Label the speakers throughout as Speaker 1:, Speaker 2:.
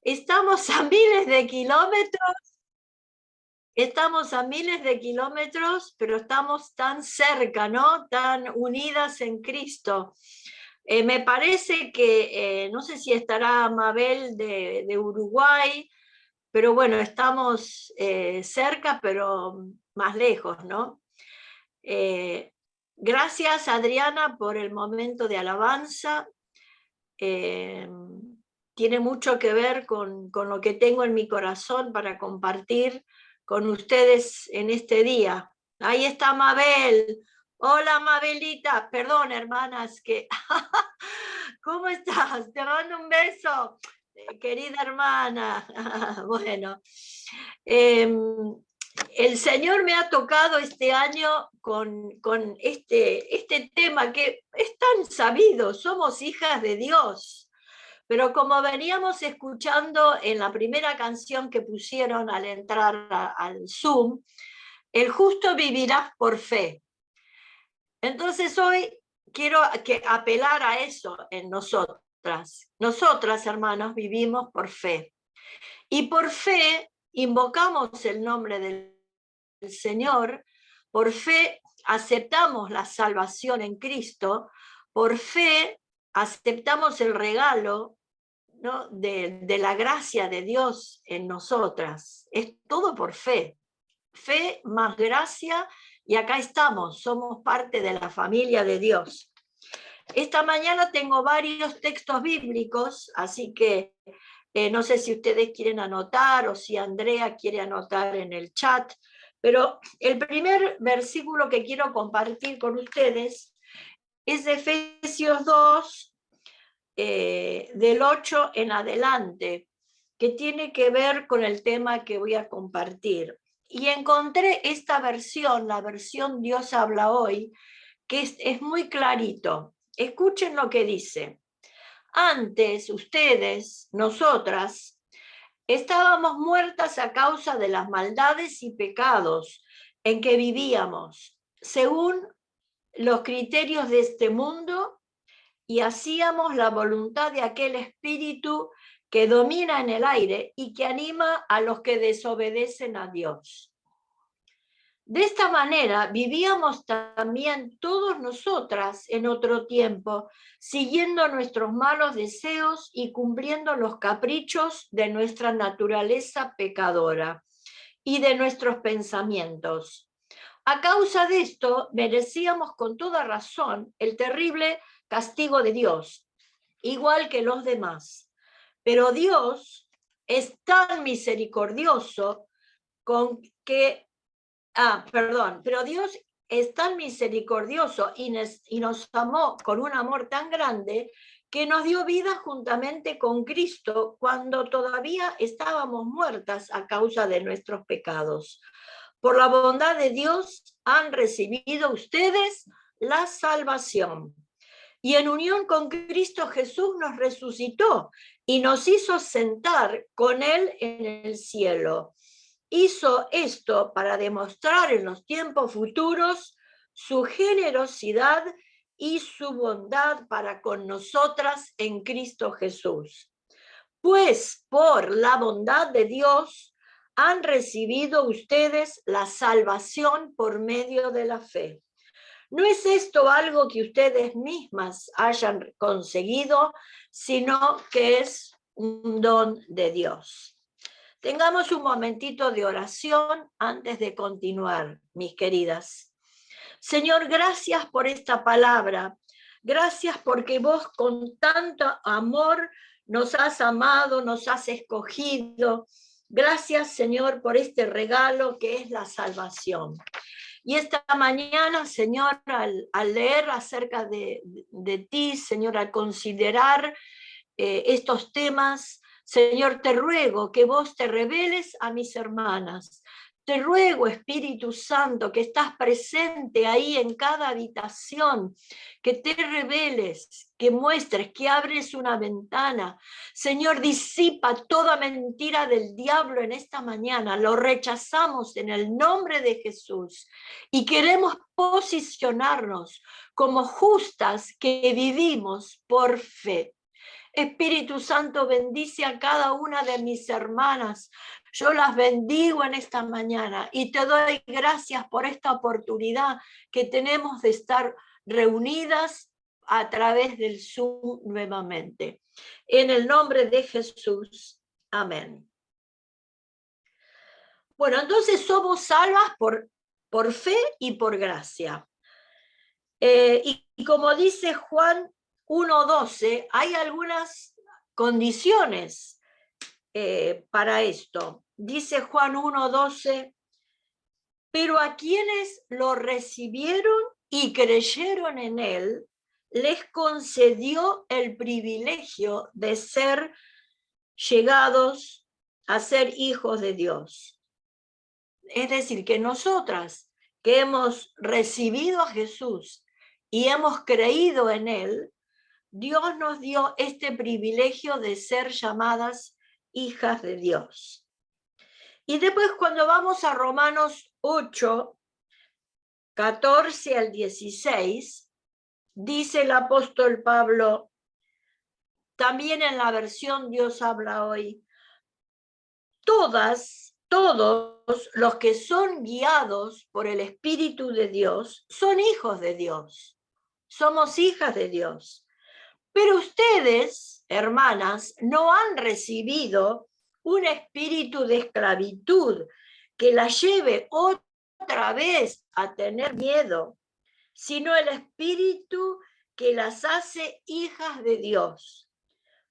Speaker 1: Estamos a miles de kilómetros, estamos a miles de kilómetros, pero estamos tan cerca, ¿no? Tan unidas en Cristo. Me parece que, no sé si estará Mabel de Uruguay, pero bueno, estamos cerca, pero más lejos, ¿no? Eh, Gracias, Adriana, por el momento de alabanza. Eh, Tiene mucho que ver con lo que tengo en mi corazón para compartir con ustedes en este día. Ahí está Mabel. Hola, Mabelita. Perdón, hermanas, que... ¿Cómo estás? Te mando un beso, querida hermana. Bueno, eh, el Señor me ha tocado este año con este tema que es tan sabido. Somos hijas de Dios. Pero como veníamos escuchando en la primera canción que pusieron al entrar al Zoom, el justo vivirá por fe. Entonces hoy quiero apelar a eso en nosotras. Nosotras, hermanos, vivimos por fe. Y por fe invocamos el nombre del Señor, por fe aceptamos la salvación en Cristo, por fe aceptamos el regalo, ¿no? de la gracia de Dios en nosotras. Es todo por fe. Fe más gracia, y acá estamos, somos parte de la familia de Dios. Esta mañana tengo varios textos bíblicos, así que no sé si ustedes quieren anotar o si Andrea quiere anotar en el chat, pero el primer versículo que quiero compartir con ustedes es de Efesios 2, del 8 en adelante, que tiene que ver con el tema que voy a compartir. Y encontré esta versión, la versión Dios habla hoy, que es muy clarito. Escuchen lo que dice. Antes, ustedes, nosotras, estábamos muertas a causa de las maldades y pecados en que vivíamos, según los criterios de este mundo, y hacíamos la voluntad de aquel espíritu que domina en el aire y que anima a los que desobedecen a Dios. De esta manera vivíamos también todos nosotras en otro tiempo, siguiendo nuestros malos deseos y cumpliendo los caprichos de nuestra naturaleza pecadora y de nuestros pensamientos. A causa de esto, merecíamos con toda razón el terrible castigo de Dios, igual que los demás. Pero Dios es tan misericordioso con que pero Dios es tan misericordioso y nos amó con un amor tan grande que nos dio vida juntamente con Cristo cuando todavía estábamos muertas a causa de nuestros pecados. Por la bondad de Dios han recibido ustedes la salvación. Y en unión con Cristo Jesús nos resucitó y nos hizo sentar con Él en el cielo. Hizo esto para demostrar en los tiempos futuros su generosidad y su bondad para con nosotras en Cristo Jesús. Pues por la bondad de Dios han recibido ustedes la salvación por medio de la fe. No es esto algo que ustedes mismas hayan conseguido, sino que es un don de Dios. Tengamos un momentito de oración antes de continuar, mis queridas. Señor, gracias por esta palabra. Gracias porque vos con tanto amor nos has amado, nos has escogido. Gracias, Señor, por este regalo que es la salvación. Y esta mañana, Señor, al leer acerca de ti, Señor, al considerar estos temas, Señor, te ruego que vos te reveles a mis hermanas. Te ruego, Espíritu Santo, que estás presente ahí en cada habitación, que te reveles, que muestres, que abres una ventana. Señor, disipa toda mentira del diablo en esta mañana. Lo rechazamos en el nombre de Jesús y queremos posicionarnos como justas que vivimos por fe. Espíritu Santo, bendice a cada una de mis hermanas. Yo las bendigo en esta mañana y te doy gracias por esta oportunidad que tenemos de estar reunidas a través del Zoom nuevamente. En el nombre de Jesús. Amén. Bueno, entonces somos salvas por fe y por gracia. Y como dice Juan 1:12, hay algunas condiciones para esto. Dice Juan 1:12, pero a quienes lo recibieron y creyeron en él, les concedió el privilegio de ser llegados a ser hijos de Dios. Es decir, que nosotras que hemos recibido a Jesús y hemos creído en él, Dios nos dio este privilegio de ser llamadas hijas de Dios. Y después cuando vamos a Romanos 8, 14 al 16, dice el apóstol Pablo, también en la versión Dios habla hoy, todos los que son guiados por el Espíritu de Dios son hijos de Dios. Somos hijas de Dios. Pero ustedes, hermanas, no han recibido un espíritu de esclavitud que las lleve otra vez a tener miedo, sino el espíritu que las hace hijas de Dios.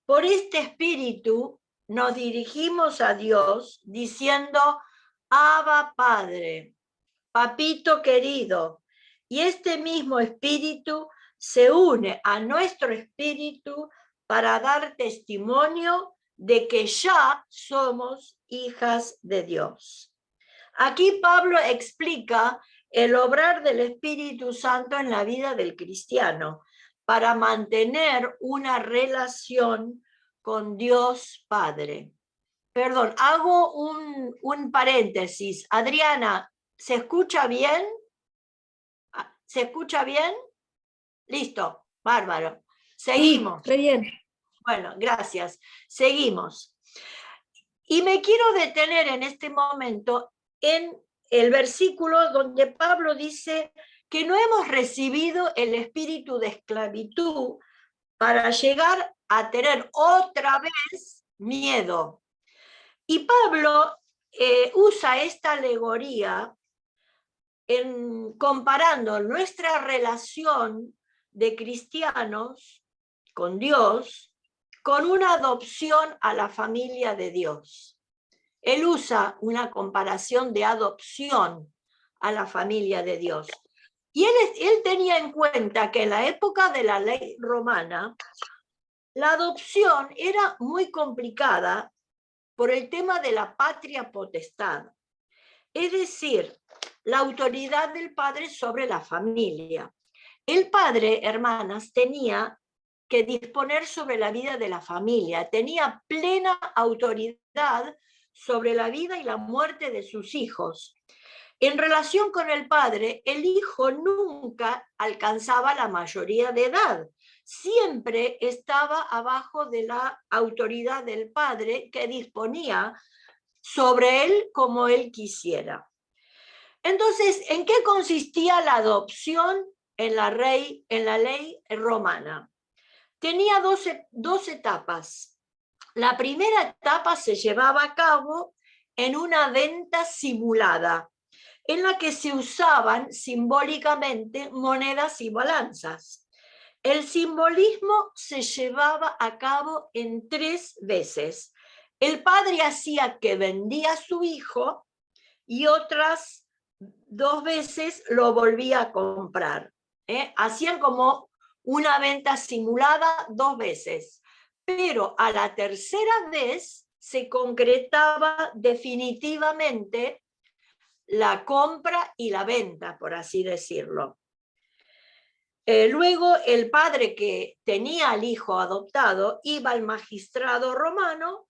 Speaker 1: Por este espíritu nos dirigimos a Dios diciendo, Abba Padre, papito querido, y este mismo espíritu se une a nuestro espíritu para dar testimonio de que ya somos hijas de Dios. Aquí Pablo explica el obrar del Espíritu Santo en la vida del cristiano para mantener una relación con Dios Padre. Perdón, hago un paréntesis. Adriana, ¿se escucha bien? ¿Se escucha bien? Listo, bárbaro. Seguimos.
Speaker 2: Sí, re bien.
Speaker 1: Bueno, gracias. Seguimos. Y me quiero detener en este momento en el versículo donde Pablo dice que no hemos recibido el espíritu de esclavitud para llegar a tener otra vez miedo. Y Pablo usa esta alegoría comparando nuestra relación de cristianos con Dios con una adopción a la familia de Dios. Él usa una comparación de adopción a la familia de Dios. Y él tenía en cuenta que en la época de la ley romana, la adopción era muy complicada por el tema de la patria potestad. Es decir, la autoridad del padre sobre la familia. El padre, hermanas, tenía que disponer sobre la vida de la familia, tenía plena autoridad sobre la vida y la muerte de sus hijos. En relación con el padre, el hijo nunca alcanzaba la mayoría de edad, siempre estaba abajo de la autoridad del padre que disponía sobre él como él quisiera. Entonces, ¿en qué consistía la adopción en la ley romana? Tenía dos etapas. La primera etapa se llevaba a cabo en una venta simulada, en la que se usaban simbólicamente monedas y balanzas. El simbolismo se llevaba a cabo en 3 veces. El padre hacía que vendía a su hijo y otras 2 veces lo volvía a comprar. Hacían como una venta simulada 2 veces, pero a la tercera vez se concretaba definitivamente la compra y la venta, por así decirlo. Luego el padre que tenía al hijo adoptado iba al magistrado romano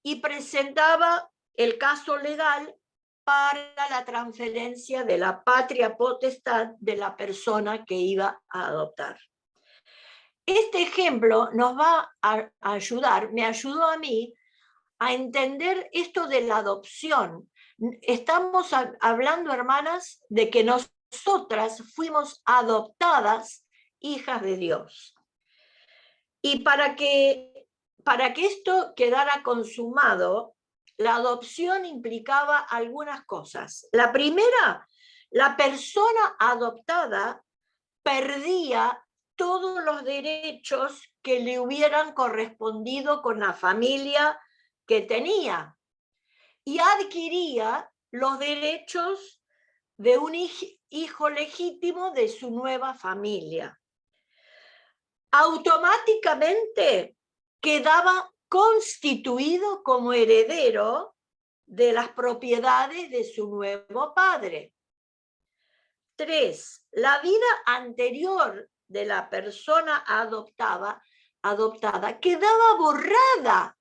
Speaker 1: y presentaba el caso legal para la transferencia de la patria potestad de la persona que iba a adoptar. Este ejemplo nos va a ayudar, me ayudó a mí a entender esto de la adopción. Estamos hablando, hermanas, de que nosotras fuimos adoptadas hijas de Dios. Y para que esto quedara consumado, la adopción implicaba algunas cosas. La primera, la persona adoptada perdía todos los derechos que le hubieran correspondido con la familia que tenía y adquiría los derechos de un hijo legítimo de su nueva familia. Automáticamente quedaba constituido como heredero de las propiedades de su nuevo padre. 3. La vida anterior de la persona adoptada quedaba borrada.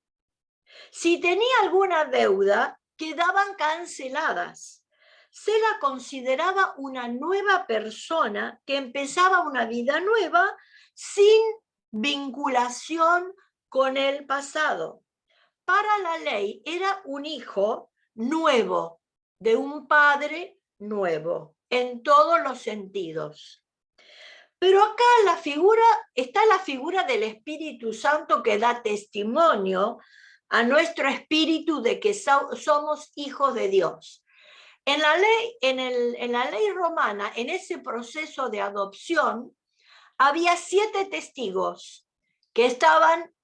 Speaker 1: Si tenía alguna deuda, quedaban canceladas. Se la consideraba una nueva persona que empezaba una vida nueva sin vinculación con el pasado. Para la ley era un hijo nuevo, de un padre nuevo, en todos los sentidos. Pero acá está la figura del Espíritu Santo que da testimonio a nuestro espíritu de que somos hijos de Dios. En la ley romana, en ese proceso de adopción, había 7 testigos que estaban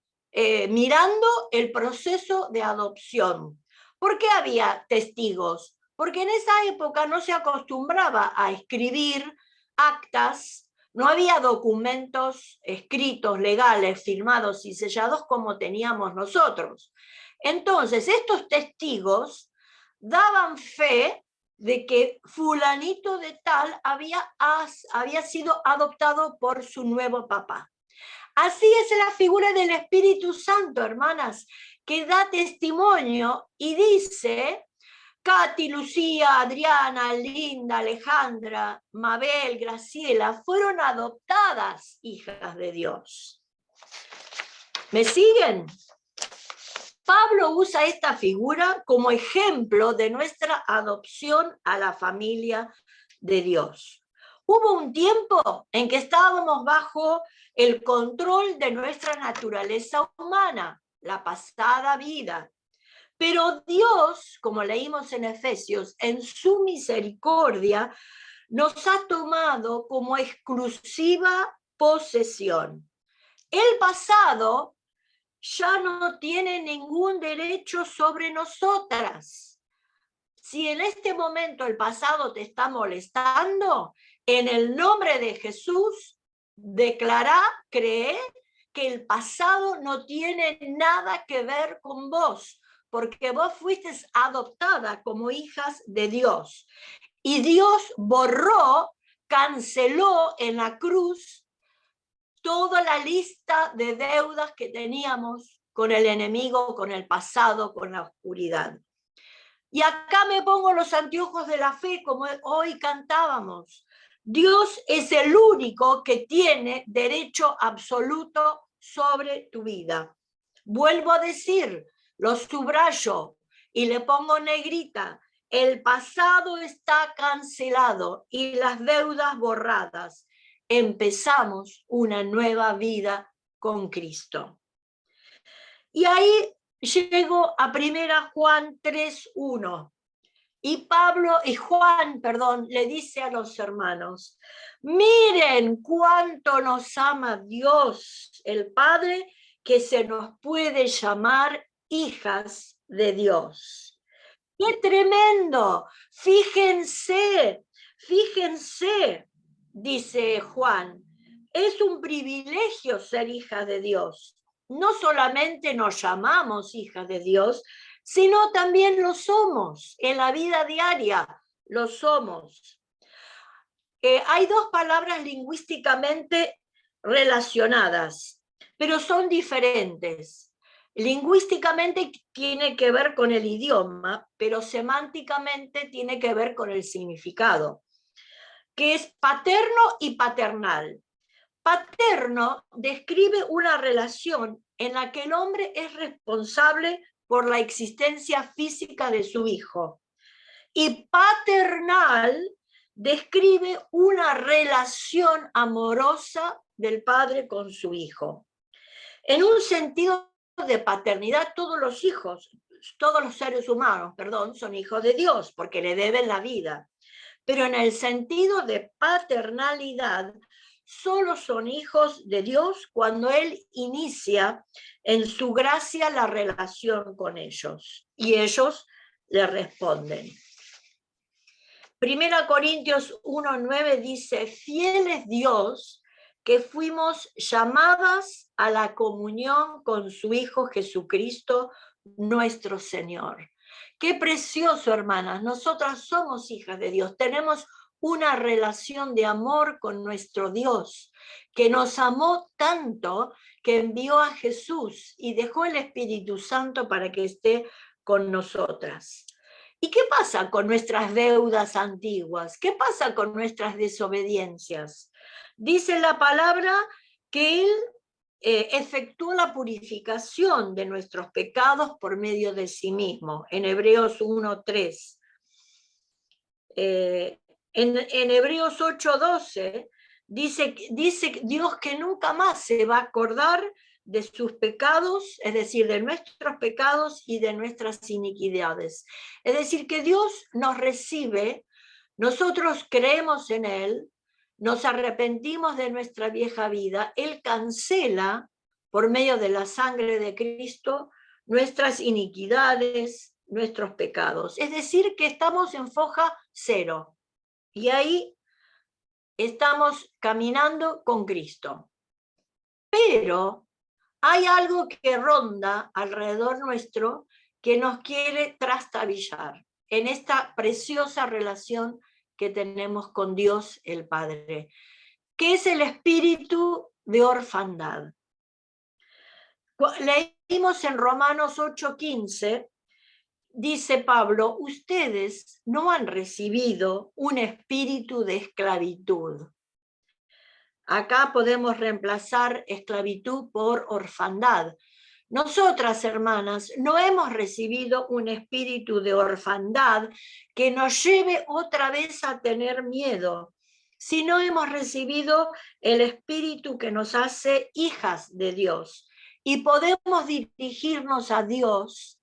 Speaker 1: mirando el proceso de adopción. ¿Por qué había testigos? Porque en esa época no se acostumbraba a escribir actas, no había documentos escritos, legales, firmados y sellados como teníamos nosotros. Entonces, estos testigos daban fe de que fulanito de tal había sido adoptado por su nuevo papá. Así es la figura del Espíritu Santo, hermanas, que da testimonio y dice: Katy, Lucía, Adriana, Linda, Alejandra, Mabel, Graciela fueron adoptadas hijas de Dios. ¿Me siguen? Pablo usa esta figura como ejemplo de nuestra adopción a la familia de Dios. Hubo un tiempo en que estábamos bajo el control de nuestra naturaleza humana, la pasada vida. Pero Dios, como leímos en Efesios, en su misericordia, nos ha tomado como exclusiva posesión. El pasado ya no tiene ningún derecho sobre nosotras. Si en este momento el pasado te está molestando, en el nombre de Jesús, declará, cree que el pasado no tiene nada que ver con vos, porque vos fuiste adoptada como hijas de Dios. Y Dios borró, canceló en la cruz toda la lista de deudas que teníamos con el enemigo, con el pasado, con la oscuridad. Y acá me pongo los anteojos de la fe, como hoy cantábamos. Dios es el único que tiene derecho absoluto sobre tu vida. Vuelvo a decir, lo subrayo y le pongo negrita: el pasado está cancelado y las deudas borradas. Empezamos una nueva vida con Cristo. Y ahí llego a 1 Juan 3:1. Y Juan, le dice a los hermanos: miren cuánto nos ama Dios, el Padre, que se nos puede llamar hijas de Dios. ¡Qué tremendo! Fíjense, dice Juan, es un privilegio ser hija de Dios. No solamente nos llamamos hijas de Dios, sino también lo somos. En la vida diaria lo somos. Hay 2 palabras lingüísticamente relacionadas, pero son diferentes. Lingüísticamente tiene que ver con el idioma, pero semánticamente tiene que ver con el significado, que es paterno y paternal. Paterno describe una relación en la que el hombre es responsable por la existencia física de su hijo. Y paternal describe una relación amorosa del padre con su hijo. En un sentido de paternidad, todos los seres humanos, son hijos de Dios, porque le deben la vida. Pero en el sentido de paternalidad, solo son hijos de Dios cuando Él inicia en su gracia la relación con ellos, y ellos le responden. 1 Corintios 1:9 dice, fiel es Dios, que fuimos llamadas a la comunión con su Hijo Jesucristo, nuestro Señor. Qué precioso, hermanas, nosotras somos hijas de Dios, tenemos una relación de amor con nuestro Dios, que nos amó tanto que envió a Jesús y dejó el Espíritu Santo para que esté con nosotras. ¿Y qué pasa con nuestras deudas antiguas? ¿Qué pasa con nuestras desobediencias? Dice la palabra que Él efectuó la purificación de nuestros pecados por medio de sí mismo, en Hebreos 1:3. En Hebreos 8:12 dice Dios que nunca más se va a acordar de sus pecados, es decir, de nuestros pecados y de nuestras iniquidades. Es decir, que Dios nos recibe, nosotros creemos en Él, nos arrepentimos de nuestra vieja vida, Él cancela por medio de la sangre de Cristo nuestras iniquidades, nuestros pecados. Es decir, que estamos en foja cero y ahí estamos caminando con Cristo. Pero hay algo que ronda alrededor nuestro que nos quiere trastabillar en esta preciosa relación que tenemos con Dios el Padre, que es el espíritu de orfandad. Leímos en Romanos 8:15, dice Pablo, ustedes no han recibido un espíritu de esclavitud. Acá podemos reemplazar esclavitud por orfandad. Nosotras, hermanas, no hemos recibido un espíritu de orfandad que nos lleve otra vez a tener miedo, sino hemos recibido el espíritu que nos hace hijas de Dios. Y podemos dirigirnos a Dios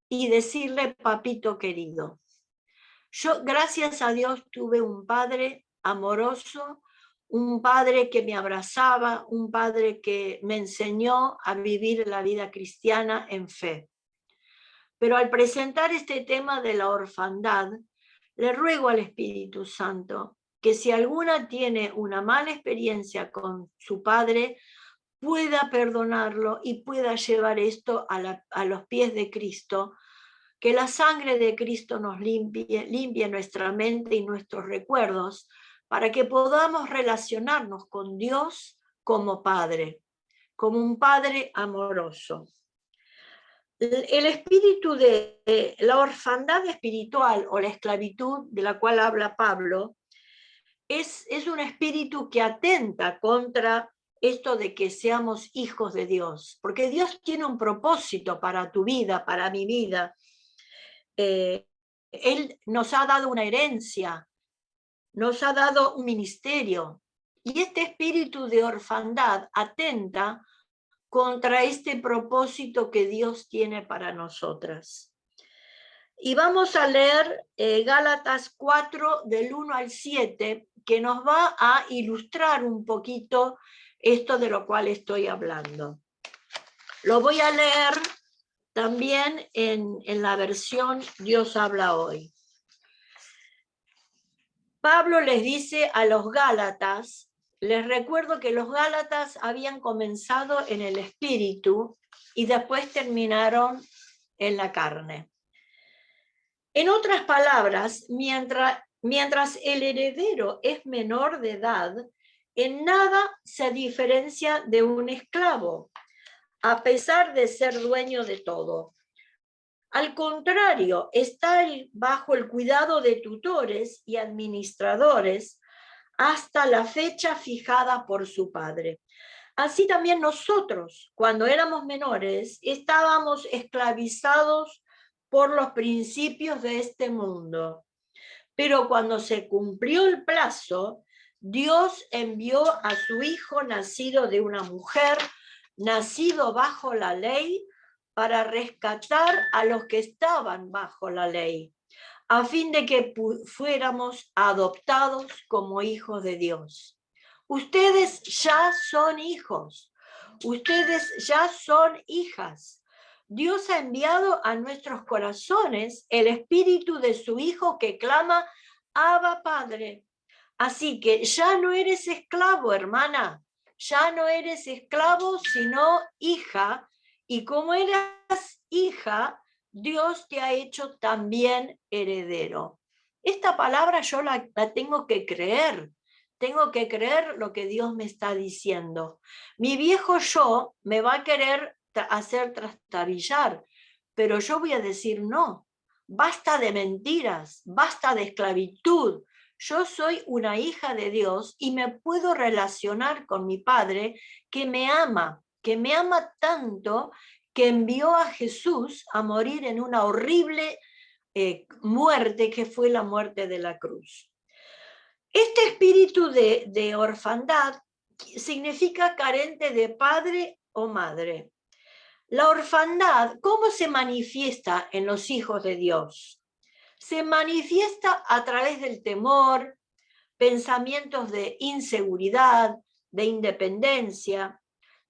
Speaker 1: y decirle, papito querido. Yo, gracias a Dios, tuve un padre amoroso, un padre que me abrazaba, un padre que me enseñó a vivir la vida cristiana en fe. Pero al presentar este tema de la orfandad, le ruego al Espíritu Santo que si alguna tiene una mala experiencia con su padre, pueda perdonarlo y pueda llevar esto a los pies de Cristo, que la sangre de Cristo nos limpie nuestra mente y nuestros recuerdos, para que podamos relacionarnos con Dios como Padre, como un Padre amoroso. El espíritu de la orfandad espiritual o la esclavitud de la cual habla Pablo es un espíritu que atenta contra esto de que seamos hijos de Dios, porque Dios tiene un propósito para tu vida, para mi vida. Él nos ha dado una herencia, nos ha dado un ministerio, y este espíritu de orfandad atenta contra este propósito que Dios tiene para nosotras. Y vamos a leer Gálatas 4, del 1 al 7, que nos va a ilustrar un poquito esto de lo cual estoy hablando. Lo voy a leer también en la versión Dios habla hoy. Pablo les dice a los Gálatas, les recuerdo que los Gálatas habían comenzado en el espíritu y después terminaron en la carne. En otras palabras, mientras el heredero es menor de edad, en nada se diferencia de un esclavo, a pesar de ser dueño de todo. Al contrario, está bajo el cuidado de tutores y administradores hasta la fecha fijada por su padre. Así también nosotros, cuando éramos menores, estábamos esclavizados por los principios de este mundo. Pero cuando se cumplió el plazo, Dios envió a su Hijo nacido de una mujer, nacido bajo la ley, para rescatar a los que estaban bajo la ley, a fin de que fuéramos adoptados como hijos de Dios. Ustedes ya son hijos, ustedes ya son hijas. Dios ha enviado a nuestros corazones el espíritu de su Hijo que clama, Abba, Padre. Así que ya no eres esclavo, hermana, ya no eres esclavo, sino hija, y como eras hija, Dios te ha hecho también heredero. Esta palabra yo la tengo que creer lo que Dios me está diciendo. Mi viejo yo me va a querer hacer trastabillar, pero yo voy a decir no, basta de mentiras, basta de esclavitud. Yo soy una hija de Dios y me puedo relacionar con mi Padre que me ama tanto que envió a Jesús a morir en una horrible muerte que fue la muerte de la cruz. Este espíritu de orfandad significa carente de padre o madre. La orfandad, ¿cómo se manifiesta en los hijos de Dios? Se manifiesta a través del temor, pensamientos de inseguridad, de independencia.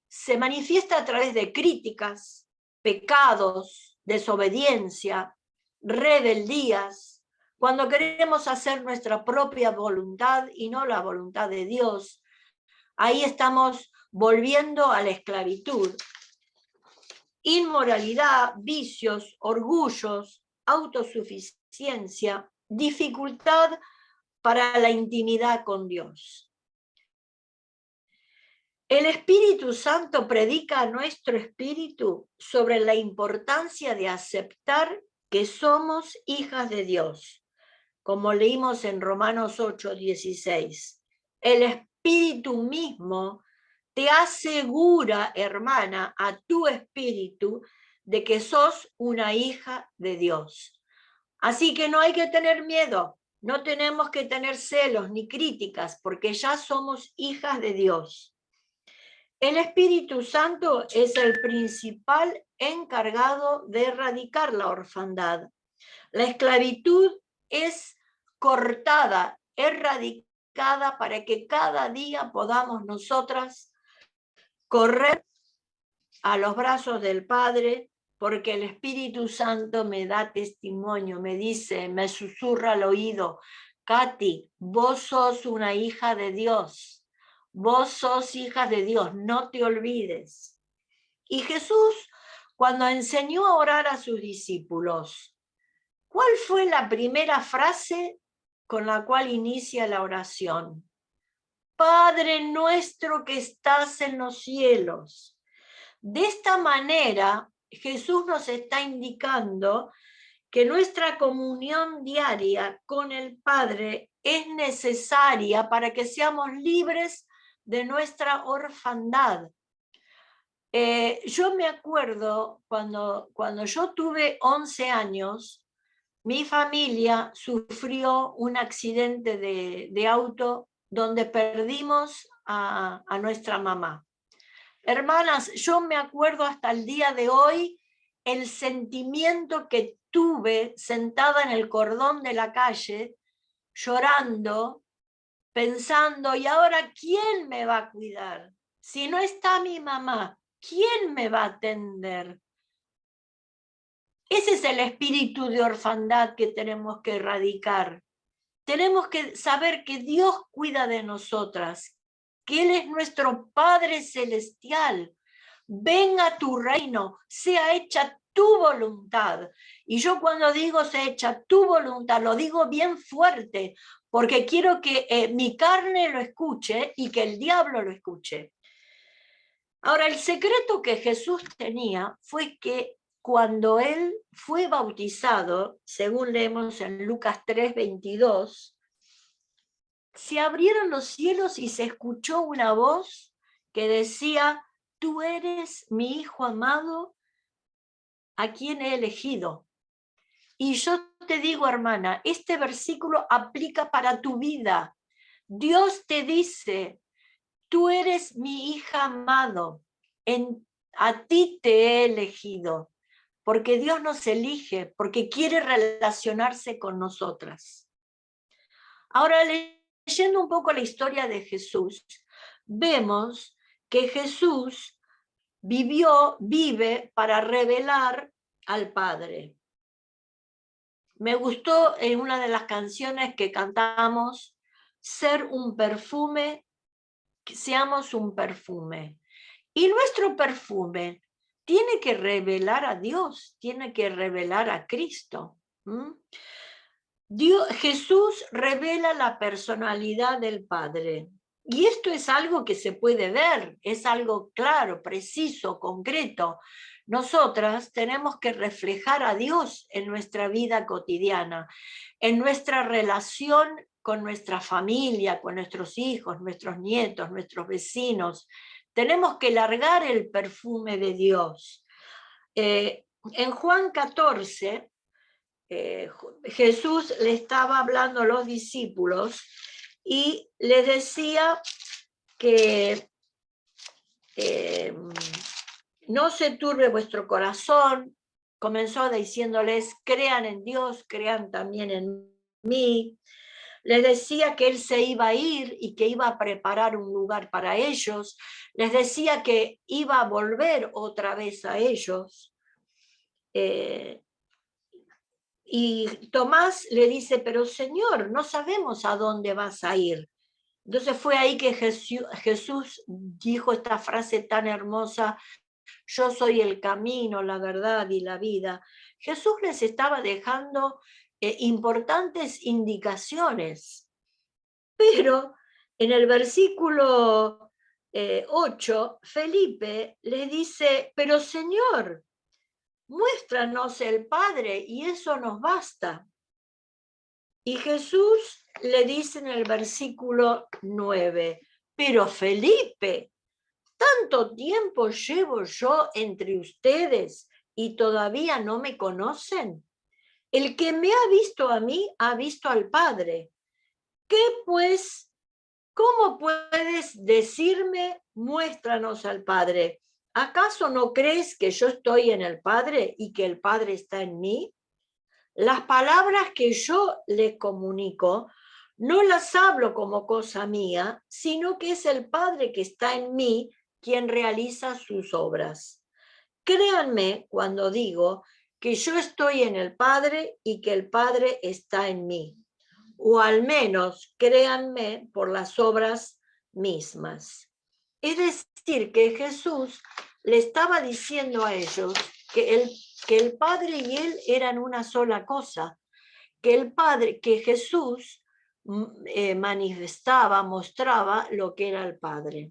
Speaker 1: Se manifiesta a través de críticas, pecados, desobediencia, rebeldías, cuando queremos hacer nuestra propia voluntad y no la voluntad de Dios. Ahí estamos volviendo a la esclavitud. Inmoralidad, vicios, orgullos, autosuficiencia, dificultad para la intimidad con Dios. El Espíritu Santo predica a nuestro espíritu sobre la importancia de aceptar que somos hijas de Dios, como leímos en Romanos 8:16. El Espíritu mismo te asegura, hermana, a tu espíritu, de que sos una hija de Dios. Así que no hay que tener miedo, no tenemos que tener celos ni críticas, porque ya somos hijas de Dios. El Espíritu Santo es el principal encargado de erradicar la orfandad. La esclavitud es cortada, erradicada, para que cada día podamos nosotras correr a los brazos del Padre, porque el Espíritu Santo me da testimonio, me dice, me susurra al oído, Katy, vos sos una hija de Dios, vos sos hija de Dios, no te olvides. Y Jesús, cuando enseñó a orar a sus discípulos, ¿cuál fue la primera frase con la cual inicia la oración? Padre nuestro que estás en los cielos. De esta manera, Jesús nos está indicando que nuestra comunión diaria con el Padre es necesaria para que seamos libres de nuestra orfandad. Yo me acuerdo cuando yo tuve 11 años, mi familia sufrió un accidente de auto donde perdimos a nuestra mamá. Hermanas, yo me acuerdo hasta el día de hoy el sentimiento que tuve sentada en el cordón de la calle, llorando, pensando, ¿y ahora quién me va a cuidar? Si no está mi mamá, ¿quién me va a atender? Ese es el espíritu de orfandad que tenemos que erradicar. Tenemos que saber que Dios cuida de nosotras, que Él es nuestro Padre Celestial. Venga tu reino, sea hecha tu voluntad. Y yo cuando digo sea hecha tu voluntad, lo digo bien fuerte, porque quiero que mi carne lo escuche y que el diablo lo escuche. Ahora, el secreto que Jesús tenía fue que cuando Él fue bautizado, según leemos en Lucas 3:22, se abrieron los cielos y se escuchó una voz que decía: tú eres mi hijo amado, a quien he elegido. Y yo te digo, hermana, este versículo aplica para tu vida. Dios te dice: tú eres mi hija amado, a ti te he elegido, porque Dios nos elige, porque quiere relacionarse con nosotras. Ahora, leyendo un poco la historia de Jesús, vemos que Jesús vive para revelar al Padre. Me gustó en una de las canciones que cantamos, ser un perfume, que seamos un perfume. Y nuestro perfume tiene que revelar a Dios, tiene que revelar a Cristo. Jesús revela la personalidad del Padre. Y esto es algo que se puede ver, es algo claro, preciso, concreto. Nosotras tenemos que reflejar a Dios en nuestra vida cotidiana, en nuestra relación con nuestra familia, con nuestros hijos, nuestros nietos, nuestros vecinos. Tenemos que largar el perfume de Dios. En Juan 14, Jesús le estaba hablando a los discípulos y les decía que no se turbe vuestro corazón. Comenzó diciéndoles: crean en Dios, crean también en mí. Les decía que él se iba a ir y que iba a preparar un lugar para ellos. Les decía que iba a volver otra vez a ellos. Y Tomás le dice: pero Señor, no sabemos a dónde vas a ir. Entonces fue ahí que Jesús dijo esta frase tan hermosa: yo soy el camino, la verdad y la vida. Jesús les estaba dejando importantes indicaciones, pero en el versículo 8, Felipe le dice: pero Señor, muéstranos el Padre y eso nos basta. Y Jesús le dice en el versículo 9: pero Felipe, ¿tanto tiempo llevo yo entre ustedes y todavía no me conocen? El que me ha visto a mí, ha visto al Padre. ¿Qué pues? ¿Cómo puedes decirme, muéstranos al Padre? ¿Acaso no crees que yo estoy en el Padre y que el Padre está en mí? Las palabras que yo les comunico no las hablo como cosa mía, sino que es el Padre que está en mí quien realiza sus obras. Créanme cuando digo que yo estoy en el Padre y que el Padre está en mí. O al menos créanme por las obras mismas. Es decir, que Jesús le estaba diciendo a ellos que el Padre y él eran una sola cosa, que Jesús manifestaba, mostraba lo que era el Padre.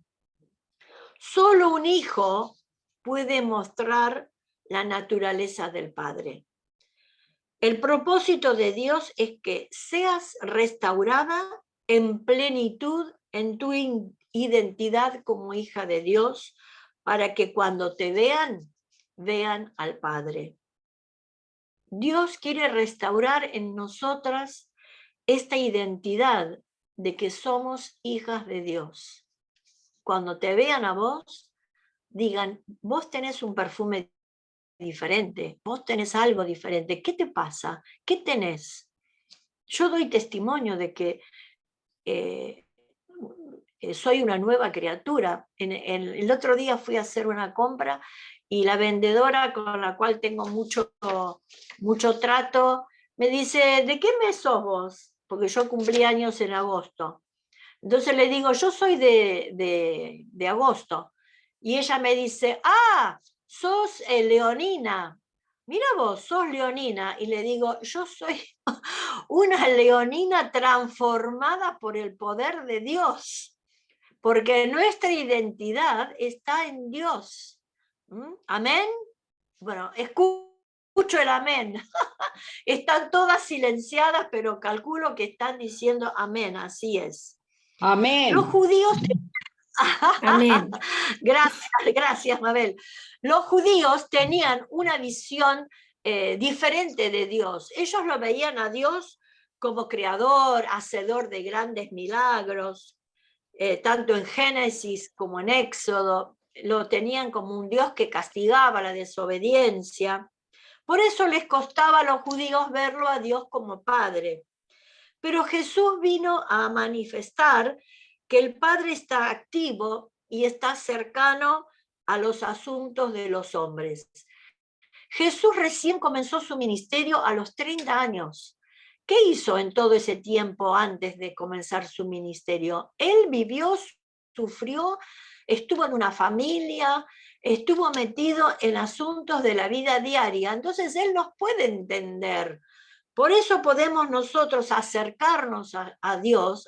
Speaker 1: Solo un hijo puede mostrar la naturaleza del Padre. El propósito de Dios es que seas restaurada en plenitud en tu identidad como hija de Dios, para que cuando te vean, vean al Padre. Dios quiere restaurar en nosotras esta identidad de que somos hijas de Dios. Cuando te vean a vos, digan: vos tenés un perfume diferente, vos tenés algo diferente, ¿qué te pasa? ¿Qué tenés? Yo doy testimonio de que soy una nueva criatura. El otro día fui a hacer una compra y la vendedora, con la cual tengo mucho trato, me dice: ¿de qué mes sos vos? Porque yo cumplí años en agosto. Entonces le digo: yo soy de agosto. Y ella me dice: ah, sos leonina. Mira vos, sos leonina. Y le digo: yo soy una leonina transformada por el poder de Dios, porque nuestra identidad está en Dios. ¿Amén? Bueno, escucho el amén. Están todas silenciadas, pero calculo que están diciendo amén, así es.
Speaker 2: Amén.
Speaker 1: Los judíos...
Speaker 3: Amén.
Speaker 1: Gracias, Mabel. Los judíos tenían una visión diferente de Dios. Ellos lo veían a Dios como creador, hacedor de grandes milagros, tanto en Génesis como en Éxodo. Lo tenían como un Dios que castigaba la desobediencia. Por eso les costaba a los judíos verlo a Dios como Padre. Pero Jesús vino a manifestar que el Padre está activo y está cercano a los asuntos de los hombres. Jesús recién comenzó su ministerio a los 30 años. ¿Qué hizo en todo ese tiempo antes de comenzar su ministerio? Él vivió, sufrió, estuvo en una familia, estuvo metido en asuntos de la vida diaria. Entonces Él nos puede entender. Por eso podemos nosotros acercarnos a Dios,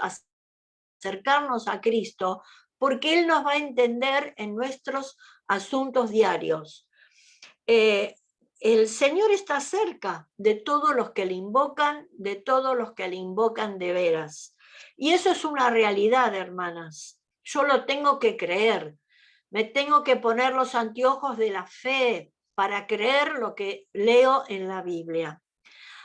Speaker 1: acercarnos a Cristo, porque Él nos va a entender en nuestros asuntos diarios. El Señor está cerca de todos los que le invocan, de todos los que le invocan de veras. Y eso es una realidad, hermanas. Yo lo tengo que creer. Me tengo que poner los anteojos de la fe para creer lo que leo en la Biblia.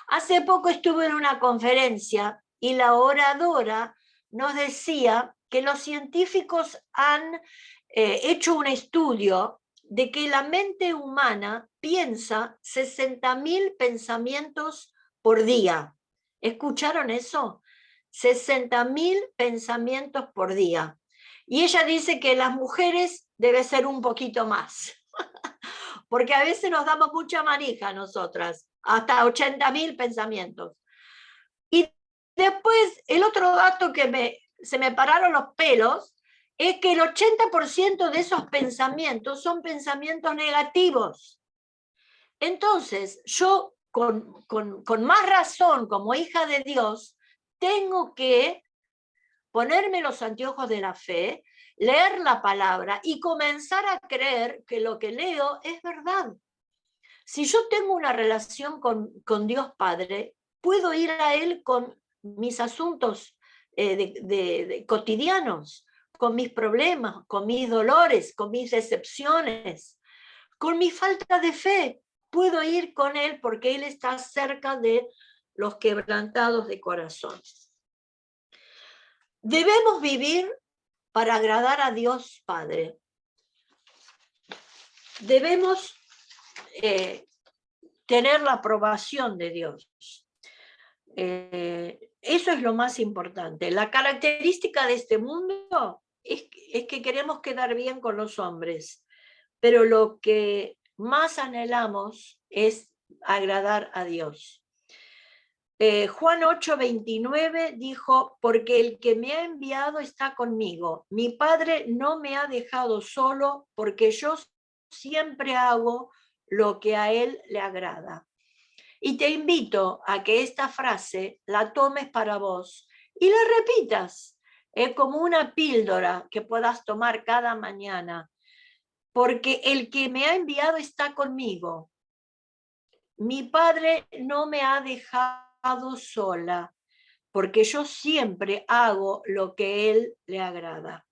Speaker 1: Hace poco estuve en una conferencia y la oradora nos decía que los científicos han hecho un estudio de que la mente humana piensa 60.000 pensamientos por día. ¿Escucharon eso? 60.000 pensamientos por día. Y ella dice que las mujeres debe ser un poquito más, porque a veces nos damos mucha manija nosotras, hasta 80.000 pensamientos. Y después, el otro dato que se me pararon los pelos, es que el 80% de esos pensamientos son pensamientos negativos. Entonces, yo con más razón, como hija de Dios, tengo que ponerme los anteojos de la fe, leer la palabra y comenzar a creer que lo que leo es verdad. Si yo tengo una relación con Dios Padre, puedo ir a Él con mis asuntos cotidianos, con mis problemas, con mis dolores, con mis decepciones, con mi falta de fe. Puedo ir con Él porque Él está cerca de los quebrantados de corazón. Debemos vivir para agradar a Dios Padre. Debemos tener la aprobación de Dios. Eso es lo más importante. La característica de este mundo es que queremos quedar bien con los hombres, pero lo que más anhelamos es agradar a Dios. Juan 8:29 dijo, porque el que me ha enviado está conmigo. Mi Padre no me ha dejado solo porque yo siempre hago lo que a Él le agrada. Y te invito a que esta frase la tomes para vos y la repitas como una píldora que puedas tomar cada mañana. Porque el que me ha enviado está conmigo. Mi Padre no me ha dejado sola, porque yo siempre hago lo que Él le agrada.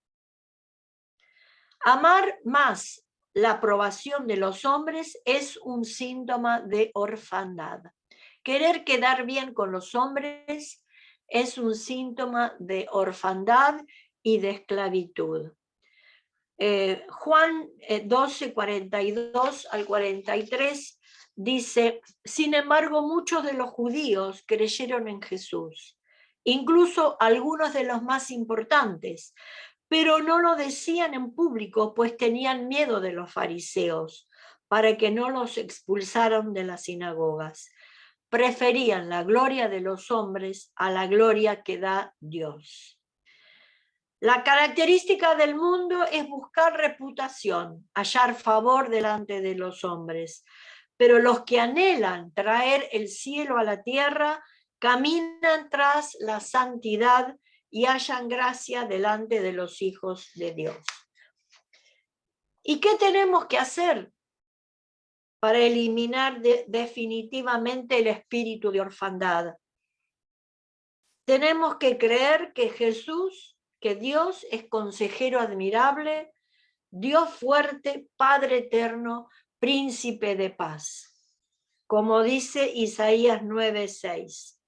Speaker 1: Amar más la aprobación de los hombres es un síntoma de orfandad. Querer quedar bien con los hombres es un síntoma de orfandad y de esclavitud. Juan 12, 42 al 43 dice, sin embargo, muchos de los judíos creyeron en Jesús, incluso algunos de los más importantes, pero no lo decían en público, pues tenían miedo de los fariseos, para que no los expulsaran de las sinagogas. Preferían la gloria de los hombres a la gloria que da Dios. La característica del mundo es buscar reputación, hallar favor delante de los hombres, pero los que anhelan traer el cielo a la tierra caminan tras la santidad y hallan gracia delante de los hijos de Dios. ¿Y qué tenemos que hacer para eliminar definitivamente el espíritu de orfandad? Tenemos que creer que Jesús que Dios es consejero admirable, Dios fuerte, Padre eterno, príncipe de paz, como dice Isaías 9:6.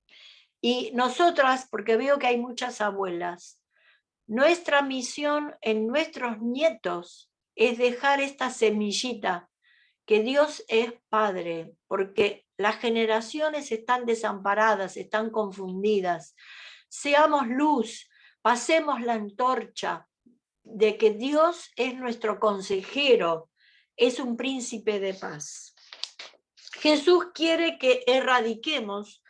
Speaker 1: Y nosotras, porque veo que hay muchas abuelas, nuestra misión en nuestros nietos es dejar esta semillita, que Dios es Padre, porque las generaciones están desamparadas, están confundidas. Seamos luz, pasemos la antorcha de que Dios es nuestro consejero, es un príncipe de paz. Jesús quiere que erradiquemos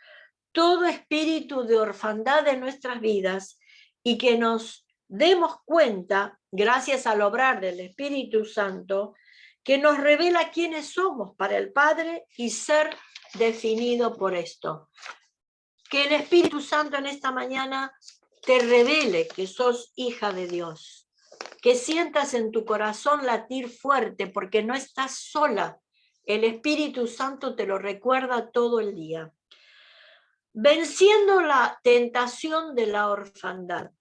Speaker 1: todo espíritu de orfandad de nuestras vidas y que nos demos cuenta, gracias al obrar del Espíritu Santo, que nos revela quiénes somos para el Padre y ser definido por esto. Que el Espíritu Santo en esta mañana te revele que sos hija de Dios, que sientas en tu corazón latir fuerte porque no estás sola. El Espíritu Santo te lo recuerda todo el día. Venciendo la tentación de la orfandad.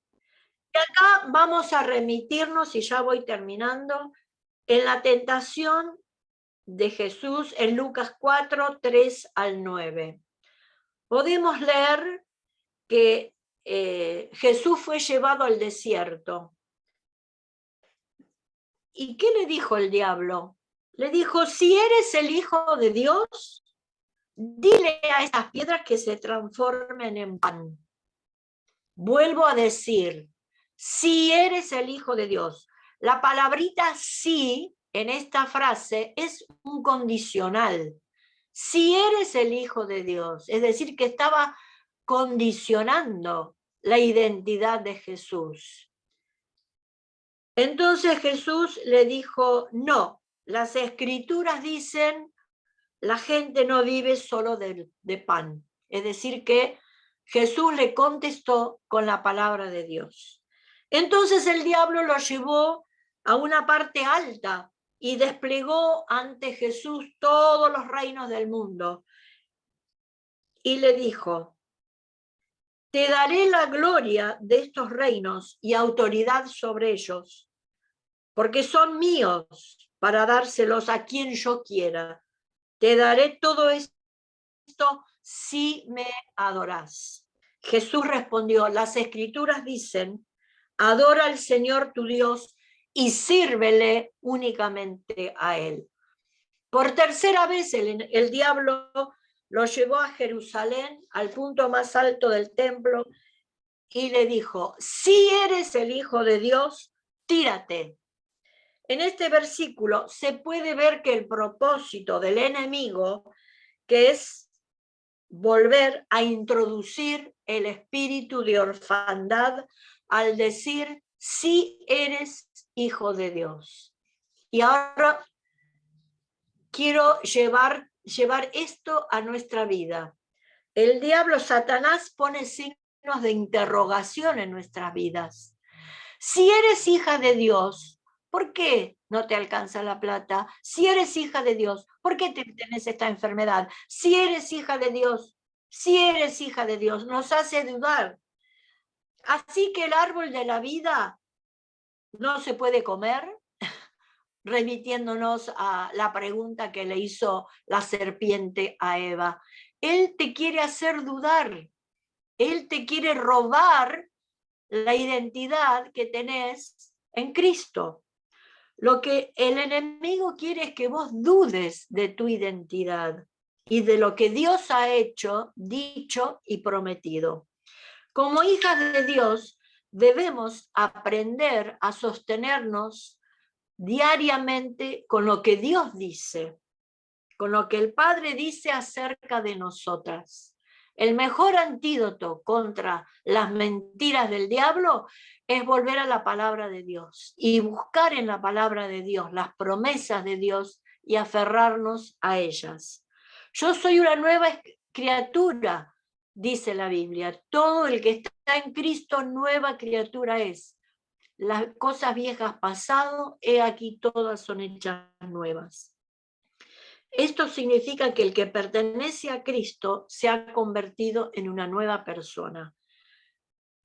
Speaker 1: Y acá vamos a remitirnos, y ya voy terminando, en la tentación de Jesús en Lucas 4, 3 al 9. Podemos leer que Jesús fue llevado al desierto. ¿Y qué le dijo el diablo? Le dijo, si eres el Hijo de Dios, dile a estas piedras que se transformen en pan. Vuelvo a decir, si eres el Hijo de Dios. La palabrita sí en esta frase es un condicional. Si eres el Hijo de Dios, es decir, que estaba condicionando la identidad de Jesús. Entonces Jesús le dijo, no, las Escrituras dicen, la gente no vive solo de pan. Es decir, que Jesús le contestó con la palabra de Dios. Entonces el diablo lo llevó a una parte alta y desplegó ante Jesús todos los reinos del mundo. Y le dijo, te daré la gloria de estos reinos y autoridad sobre ellos, porque son míos para dárselos a quien yo quiera. Te daré todo esto si me adorás. Jesús respondió, las Escrituras dicen, adora al Señor tu Dios y sírvele únicamente a Él. Por tercera vez el diablo lo llevó a Jerusalén, al punto más alto del templo, y le dijo, si eres el Hijo de Dios, tírate. En este versículo se puede ver que el propósito del enemigo, que es volver a introducir el espíritu de orfandad al decir, si eres hijo de Dios. Y ahora quiero llevar esto a nuestra vida. El diablo, Satanás, pone signos de interrogación en nuestras vidas. Si eres hija de Dios, ¿por qué no te alcanza la plata? Si eres hija de Dios, ¿por qué tenés esta enfermedad? Si eres hija de Dios, nos hace dudar. Así que el árbol de la vida no se puede comer, remitiéndonos a la pregunta que le hizo la serpiente a Eva. Él te quiere hacer dudar, él te quiere robar la identidad que tenés en Cristo. Lo que el enemigo quiere es que vos dudes de tu identidad y de lo que Dios ha hecho, dicho y prometido. Como hijas de Dios, debemos aprender a sostenernos diariamente con lo que Dios dice, con lo que el Padre dice acerca de nosotras. El mejor antídoto contra las mentiras del diablo es volver a la palabra de Dios y buscar en la palabra de Dios las promesas de Dios y aferrarnos a ellas. Yo soy una nueva criatura, dice la Biblia. Todo el que está en Cristo, nueva criatura es. Las cosas viejas pasado, he aquí todas son hechas nuevas. Esto significa que el que pertenece a Cristo se ha convertido en una nueva persona.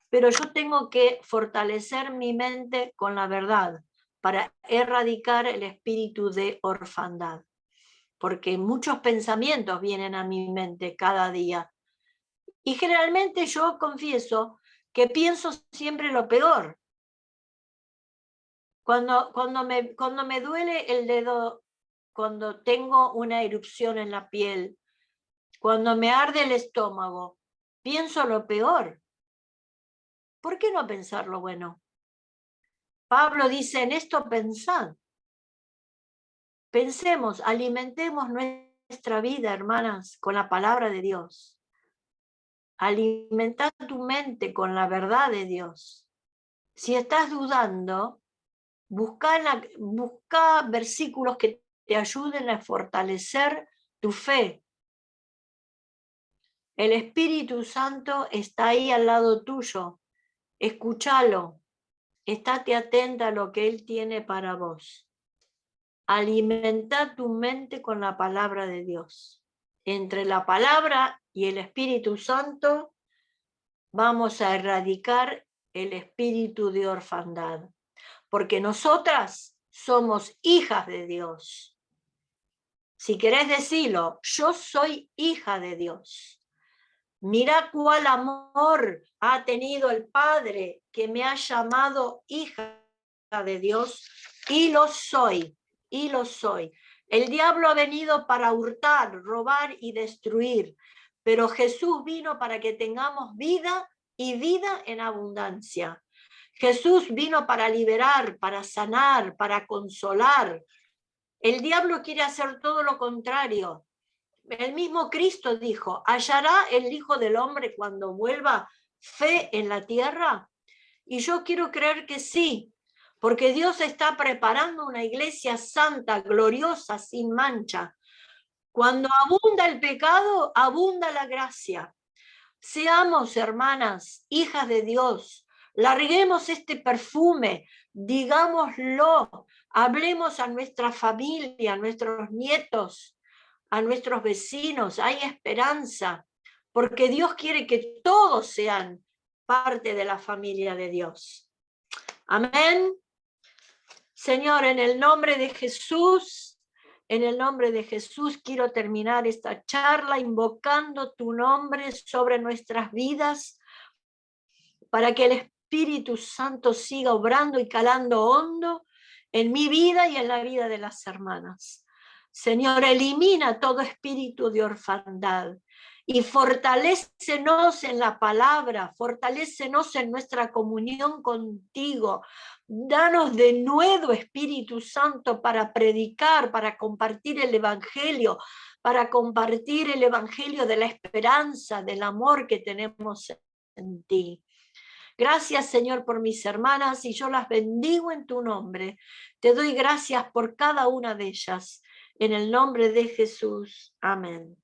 Speaker 1: pero yo tengo que fortalecer mi mente con la verdad para erradicar el espíritu de orfandad, porque muchos pensamientos vienen a mi mente cada día. Y generalmente yo confieso que pienso siempre lo peor. Cuando me duele el dedo, cuando tengo una erupción en la piel, cuando me arde el estómago, pienso lo peor. ¿Por qué no pensar lo bueno? Pablo dice, en esto pensad. Pensemos, alimentemos nuestra vida, hermanas, con la palabra de Dios. Alimenta tu mente con la verdad de Dios. Si estás dudando, busca versículos que te ayuden a fortalecer tu fe. El Espíritu Santo está ahí al lado tuyo. Escúchalo. Estate atenta a lo que Él tiene para vos. Alimenta tu mente con la palabra de Dios. Entre la palabra y el Espíritu Santo vamos a erradicar el espíritu de orfandad, porque nosotras somos hijas de Dios. Si querés decirlo, yo soy hija de Dios. Mira cuál amor ha tenido el Padre que me ha llamado hija de Dios, y lo soy, y lo soy. El diablo ha venido para hurtar, robar y destruir, pero Jesús vino para que tengamos vida y vida en abundancia. Jesús vino para liberar, para sanar, para consolar. El diablo quiere hacer todo lo contrario. El mismo Cristo dijo, ¿hallará el Hijo del Hombre cuando vuelva fe en la tierra? Y yo quiero creer que sí, porque Dios está preparando una iglesia santa, gloriosa, sin mancha. Cuando abunda el pecado, abunda la gracia. Seamos, hermanas, hijas de Dios, larguemos este perfume, digámoslo, hablemos a nuestra familia, a nuestros nietos, a nuestros vecinos, hay esperanza, porque Dios quiere que todos sean parte de la familia de Dios. Amén. Señor, en el nombre de Jesús, quiero terminar esta charla invocando tu nombre sobre nuestras vidas para que el Espíritu Santo siga obrando y calando hondo en mi vida y en la vida de las hermanas. Señor, elimina todo espíritu de orfandad y fortalécenos en la palabra, fortalécenos en nuestra comunión contigo. Danos de nuevo, Espíritu Santo, para predicar, para compartir el Evangelio, de la esperanza, del amor que tenemos en ti. Gracias, Señor, por mis hermanas, y yo las bendigo en tu nombre. Te doy gracias por cada una de ellas. En el nombre de Jesús. Amén.